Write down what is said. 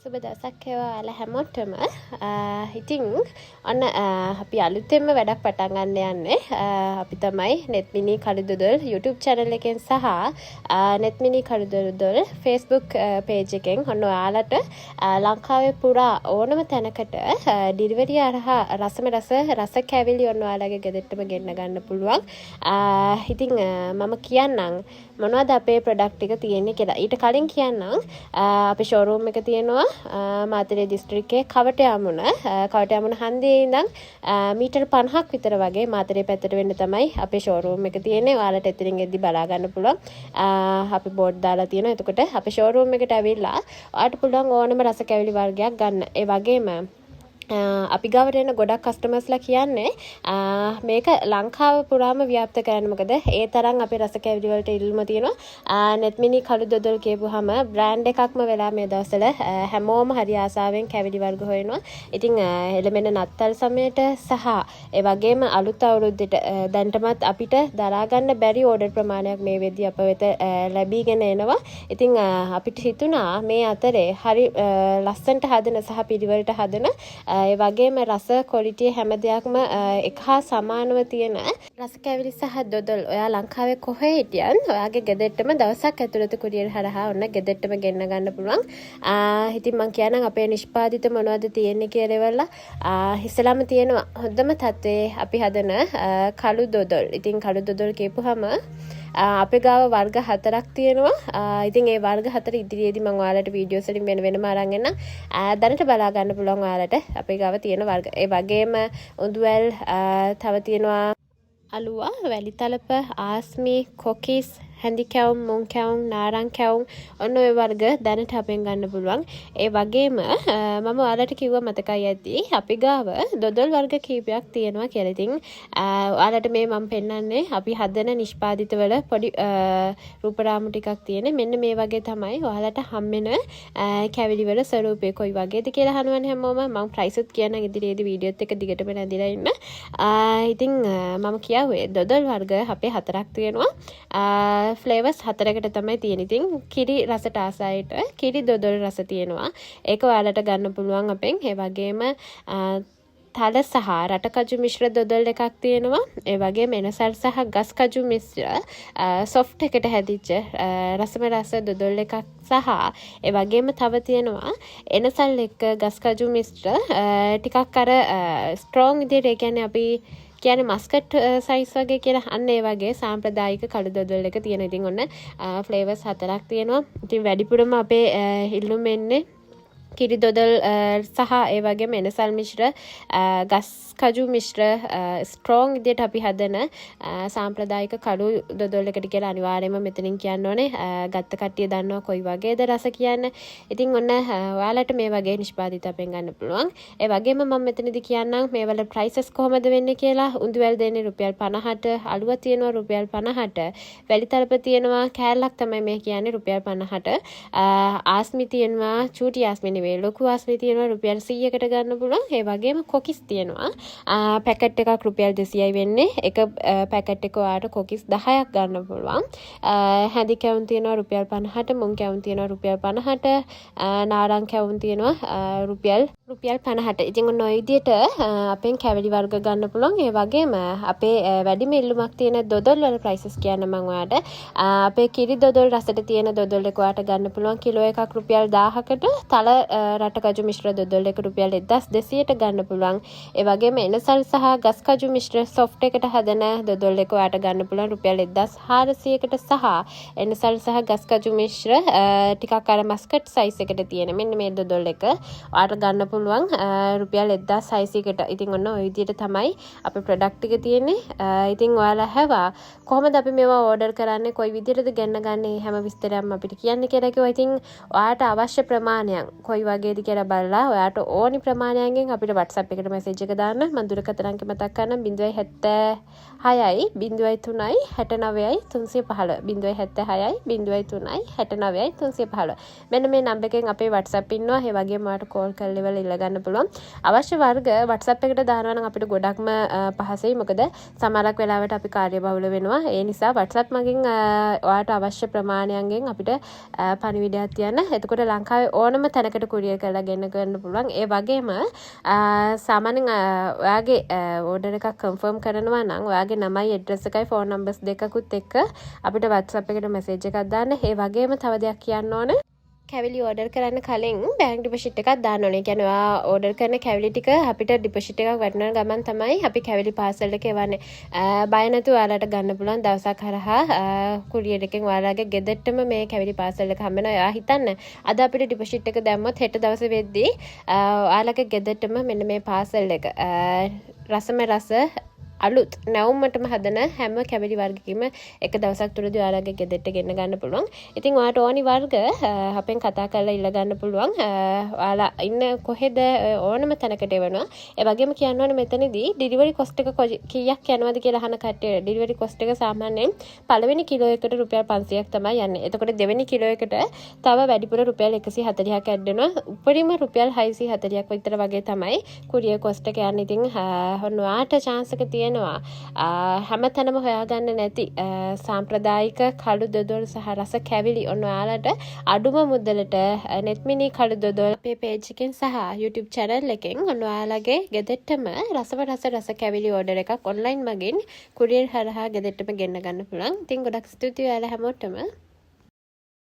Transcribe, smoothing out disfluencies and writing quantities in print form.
සුබ දවසක් ඔයාලා හැමෝටම. ඉතින් ඔන්න අපි අලුතෙන්ම වැඩක් පටන් ගන්න යන්නේ. අපි තමයි netmini කළුදොදොල් YouTube channel එකෙන් සහ netmini කළුදොදොල් Facebook page එකෙන් ඔන්න ඔයාලට ලංකාවේ පුරා ඕනම තැනකට delivery හරහා රස කැවිලි ඔන්න ඔයාලගේ ගෙදරටම ගෙන්න ගන්න පුළුවන්. ඉතින් මම කියන්නම් මොනවද අපේ product ටික තියෙන්නේ කියලා. ඊට කලින් කියන්නම් අපේ showroom එක තියෙනවා මාතලේ දිස්ත්‍රික්කයේ කවටයාමුණ හන්දියේ ඉඳන් මීටර් 50ක් විතර වගේ මාතලේ පැත්තට වෙන්න තමයි අපේ ෂෝරූම් එක තියෙන්නේ. ඔයාලට එතනින් එද්දි බලා ගන්න පුළුවන්. අපි බෝඩ් දාලා තියෙනවා. එතකොට අපේ ෂෝරූම් එකට ඇවිල්ලා ඔයාලට පුළුවන් ඕනම රස කැවිලි වර්ගයක් ගන්න. ඒ වගේම අපි ගාවට එන ගොඩක් කස්ටමර්ස්ලා කියන්නේ මේක ලංකාව පුරාම ව්‍යාප්ත කරන්න. මොකද ඒ තරම් අපේ රස කැවිලි වලට ඉල්ලුම තියෙනවා. netmini කළුදොදොල් කියපුවාම බ්‍රෑන්ඩ් එකක්ම වෙලා මේ දවස්වල හැමෝම හරි ආසාවෙන් කැවිලි වර්ග හොයනවා. ඉතින් එළමෙන නත්තල් සමයට සහ ඒ වගේම අලුත් අවුරුද්දට දැන්ටමත් අපිට දරා ගන්න බැරි ඕඩර් ප්‍රමාණයක් මේ වෙද්දි අප වෙත ලැබීගෙන එනවා. ඉතින් අපිට හිතුණා මේ අතරේ හරි ලස්සනට හදන සහ පිළිවෙලට හදන ඒ වගේම රස ක්වොලිටි හැම දෙයක්ම එක හා සමානව තියෙන රස කැවිලි සහ දොදොල් ඔයා ලංකාවේ කොහේ හිටියත් ඔයාගේ ගෙදරටම දවසක් ඇතුළත කුරියර් හරහා ඔන්න ගෙදරටම ගෙන්න ගන්න පුළුවන්. ඉතින් මම කියනනම් අපේ නිෂ්පාදිත මොනවද තියෙන්නේ කියලා ඉවරලා ඉස්සලාම තියෙනවා හොඳම තත්ත්වයේ අපි හදන කළු දොදොල්. ඉතින් කළු දොදොල් කියපුවාම අපේ ගාව වර්ග 4ක් තියෙනවා. ඉතින් ඒ වර්ග 4 ඉදිරියේදී මම ඔයාලට වීඩියෝස් වලින් වෙනම අරන් එන්නම්. දැනට බලා ගන්න පුළුවන් ඔයාලට අපේ ගාව තියෙන වර්ග. ඒ වගේම උඳුවැල් තව තියෙනවා අලුවා, වැලිතලප, ආස්මි, කොකිස්, හැඳි කැවුම්, මුං කැවුම්, නාරං කැවුම් ඔන්න ඔය වර්ග දැනට අපෙන් ගන්න පුළුවන්. ඒ වගේම මම ඔයාලට කිව්වා මතකයි ඇති අපි ගාව දොදොල් වර්ග කීපයක් තියෙනවා කියලා. ඉතින් ඔයාලට මේ මම පෙන්නන්නේ අපි හදන නිෂ්පාදිතවල පොඩි රූපරාමු ටිකක් තියෙන. මෙන්න මේ වගේ තමයි ඔයාලට හම්බෙන කැවිලි වල ස්වරූපය කොයි වගේද කියලා අහනවනේ හැමෝම. මම ප්‍රයිස් උත් කියන්නම් ඉදිරියේදී වීඩියෝත් එක දිගටම නැදිලා ඉන්න. ඉතින් මම කියාවේ දොදොල් වර්ග අපේ 4ක් තියෙනවා. ෆ්ලේවර්ස් 4කට තමයි තියෙන්නේ. ඉතින් කිරි රසට ආසයිට කිරි දොදොල් රස තියෙනවා. ඒක ඔයාලට ගන්න පුළුවන් අපෙන්. ඒ වගේම තල සහ රටකජු මිශ්‍ර දොදොල් එකක් තියෙනවා. ඒ වගේම එනසල් සහ ගස් කජු මිශ්‍ර සොෆ්ට් එකට හැදිච්ච රසම රස දොදොල් එකක් සහ ඒ වගේම තව තියෙනවා එනසල් එක්ක ගස් කජු මිශ්‍ර ටිකක් අර ස්ට්‍රෝං විදිහට. ඒ කියන්නේ අපි කියන්නේ මස්කට් සයිස් වගේ කියලා. අන්න ඒ වගේ සාම්ප්‍රදායික කළු දොදොල් එක තියෙන. ඉතින් ඔන්න ෆ්ලේවර්ස් 4ක් තියෙනවා. ඉතින් වැඩිපුරම අපේ ඉල්ලුම එන්නේ කිරි දොදොල් සහ ඒ වගේම එනසල් මිශ්‍ර ගස් කජු මිශ්‍ර ස්ට්‍රෝං විදිහට අපි හදන සාම්ප්‍රදායික කළු දොදොල් එකට කියලා අනිවාර්යයෙන්ම මෙතනින් කියන්න ඕනේ. ගත්ත කට්ටිය දන්නවා කොයි වගේද රස කියන්න. ඉතින් ඔන්න ඔයාලට මේ වගේ නිෂ්පාදිත අපෙන් ගන්න පුළුවන්. ඒ වගේම මම මෙතනදී කියන්නම් මේ වල ප්‍රයිසස් කොහොමද වෙන්නේ කියලා. උඳුවැල් දෙන්නේ රුපියල් 50ට, අලුව තියෙනවා රුපියල් 50ට, වැලිතලප තියෙනවා කෑල්ලක් තමයි මේ කියන්නේ රුපියල් 50ට, ආස්මි තියෙනවා චූටි ආස්මි නෙවෙයි ලොකු ආස්මි තියෙනවා රුපියල් 100කට ගන්න පුළුවන්. ඒ වගේම කොකිස් තියෙනවා. පැකට් එකක් රුපියල් 200යි වෙන්නේ. එක පැකට් එක ඔයාලට කොකිස් 10ක් ගන්න පුළුවන්. හැඳි කැවුම් තියෙනවා රුපියල් 50ට, මුං කැවුම් තියෙනවා රුපියල් 50ට, නාරං කැවුම් තියෙනවා රුපියල් 50ට. ඉතින් ඔන්න ඔය විදිහට අපෙන් කැවිලි වර්ග ගන්න පුළුවන්. ඒ වගේම අපේ වැඩිම ඉල්ලුමක් තියෙන දොදොල් වල ප්‍රයිසස් කියන්න මම ඔයාලට. අපේ කිරි දොදොල් රසට තියෙන දොදොල් එක ඔයාලට ගන්න පුළුවන් කිලෝ එකක් රුපියල් 1000කට. තල රටකජු මිශ්‍ර දොදොල් එක රුපියල් 1200ට ගන්න පුළුවන්. ඒ වගේම එනසල් සහ ගස් කජු මිශ්‍ර සොෆ්ට් එකට හදන දොදොල් එක ඔයාලට ගන්න පුළුවන් රුපියල් 1400කට සහ එනසල් සහ ගස් කජු මිශ්‍ර ටිකක් අර මස්කට් සයිස් එකට තියෙන මෙන්න මේ දොදොල් එක ඔයාලට ගන්න පුළුවන් රුපියල් 1600කට. ඉතින් ඔන්න ඔය විදිහට තමයි අපේ ප්‍රොඩක්ට් එක තියෙන්නේ. ඉතින් ඔයාලා හැවා කොහොමද අපි මේවා ඕඩර් කරන්නේ, කොයි විදිහටද ගන්න ගන්නේ, හැම විස්තරයක්ම අපිට කියන්න කියලා කිව්වා. ඉතින් ඔයාලට අවශ්‍ය ප්‍රමාණයක් කොයි වගේද කියලා බලලා ඔයාලට ඕනි ප්‍රමාණයකින් අපිට WhatsApp එකට මැසේජ් එක දාන්න. මම දුරකථන අංකය මතක් කරන්න 076යි 03යි 69යි 315 076යි 03යි 69යි 315. මෙන්න මේ නම්බර් එකෙන් අපේ WhatsApp ඉන්නවා. ඒ වගේම ඔයාලට කෝල් කරලා ඉවරලා ඉල්ල ගන්න පුළුවන්. අවශ්‍ය වර්ග WhatsApp එකට දානවා නම් අපිට ගොඩක්ම පහසුයි. මොකද සමහරක් වෙලාවට අපි කාර්යබහුල වෙනවා. ඒ නිසා WhatsApp මගින් ඔයාලට අවශ්‍ය ප්‍රමාණයන්ගෙන් අපිට පණිවිඩයක් තියන්න. එතකොට ලංකාවේ ඕනම තැනකට කුරියර් කරලා ගෙන්න ගන්න පුළුවන්. ඒ වගේම සාමාන්‍යයෙන් ඔයාගේ ඕඩර් එකක් කන්ෆර්ම් කරනවා නම් ඔයාගේ නමයි ඇඩ්‍රස් එකයි ෆෝන් නම්බර්ස් දෙකකුත් එක්ක අපිට WhatsApp එකට මෙසේජ් එකක් දාන්න. ඒ වගේම තව දෙයක් කියන්න ඕන. කැවිලි ඕඩර් කරන්න කලින් බැංක් ඩිපොසිට් එකක් දාන්න ඕනේ. කියන්නේ ඔයා ඕඩර් කරන කැවිලි ටික අපිට ඩිපොසිට් එකක් වටන ගමන් තමයි අපි කැවිලි පාසල් එක එවන්නේ. බය නැතුව ඔයාලට ගන්න පුළුවන් දවසක් හරහා කුරියර් එකෙන් ඔයාලගේ ගෙදරටම මේ කැවිලි පාසල් එක හම්බ වෙනවා. ඔයා හිතන්න අද අපිට ඩිපොසිට් එක දැම්මොත් හෙට දවසේ වෙද්දී ඔයාලගේ ගෙදරටම මෙන්න මේ පාසල් එක රසම රස අලුත් නැවුමටම හදන හැම කැවිලි වර්ගකීම එක දවසක් තුරදී ඔයාලගේ ගෙදරට ගෙන්න ගන්න පුළුවන්. ඉතින් ඔයාලට ඕනි වර්ග අපෙන් කතා කරලා ඉල්ල ගන්න පුළුවන්. ඔයාලා ඉන්න කොහෙද ඕනම තැනකට එවනවා. ඒ වගේම කියන්න ඕනේ මෙතනදී ඩිලිවරි කොස්ට් එක කීයක් යනවද කියලා අහන කට්ටිය. ඩිලිවරි කොස්ට් එක සාමාන්‍යයෙන් පළවෙනි කිලෝ එකට රුපියල් 500ක් තමයි යන්නේ. එතකොට දෙවෙනි කිලෝ එකට තව වැඩිපුර රුපියල් 140ක් ඇඩ් වෙනවා. උපරිම රුපියල් 640ක් විතර වගේ තමයි කුරියර් කොස්ට් එක යන්නේ. ඉතින් ඔයාලට chance එක තියෙනවා හැමතැනම හොයාගන්න නැති සාම්ප්‍රදායික කළු දොඩොල් සහ රස කැවිලි ඔන්න ඔයාලට අඩුම මුදලට නෙත්මිනි කළු දොඩොල් අපේ පේජ් එකෙන් සහ YouTube channel එකෙන් ඔන්න ඔයාලගේ ගෙදරටම රස කැවිලි ඕඩර් එකක් ඔන්ලයින් මගින් කුරියර් හරහා ගෙදරටම ගෙන්න ගන්න පුළුවන්. ඉතින් ගොඩක් ස්තුතියි ඔයාලා හැමෝටම.